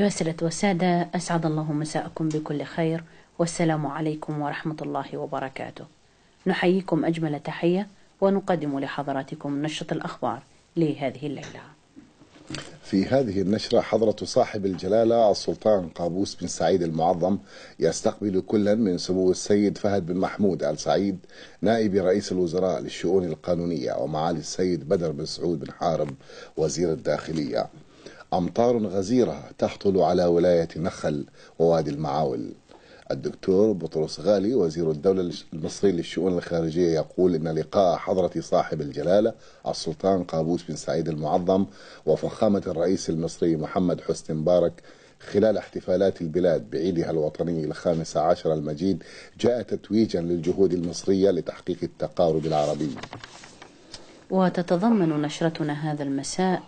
أيها السادة والسادة، أسعد الله مساءكم بكل خير، والسلام عليكم ورحمة الله وبركاته. نحييكم أجمل تحية ونقدم لحضراتكم نشرة الأخبار لهذه الليلة. في هذه النشرة حضرة صاحب الجلالة السلطان قابوس بن سعيد المعظم يستقبل كلا من سمو السيد فهد بن محمود آل سعيد نائب رئيس الوزراء للشؤون القانونية، ومعالي السيد بدر بن سعود بن حارب وزير الداخلية. أمطار غزيرة تهطل على ولاية نخل ووادي المعاول. الدكتور بطرس غالي وزير الدولة المصري للشؤون الخارجية يقول إن لقاء حضرة صاحب الجلالة السلطان قابوس بن سعيد المعظم وفخامة الرئيس المصري محمد حسني مبارك خلال احتفالات البلاد بعيدها الوطني ال15 المجيد جاء تتويجا للجهود المصرية لتحقيق التقارب العربي. وتتضمن نشرتنا هذا المساء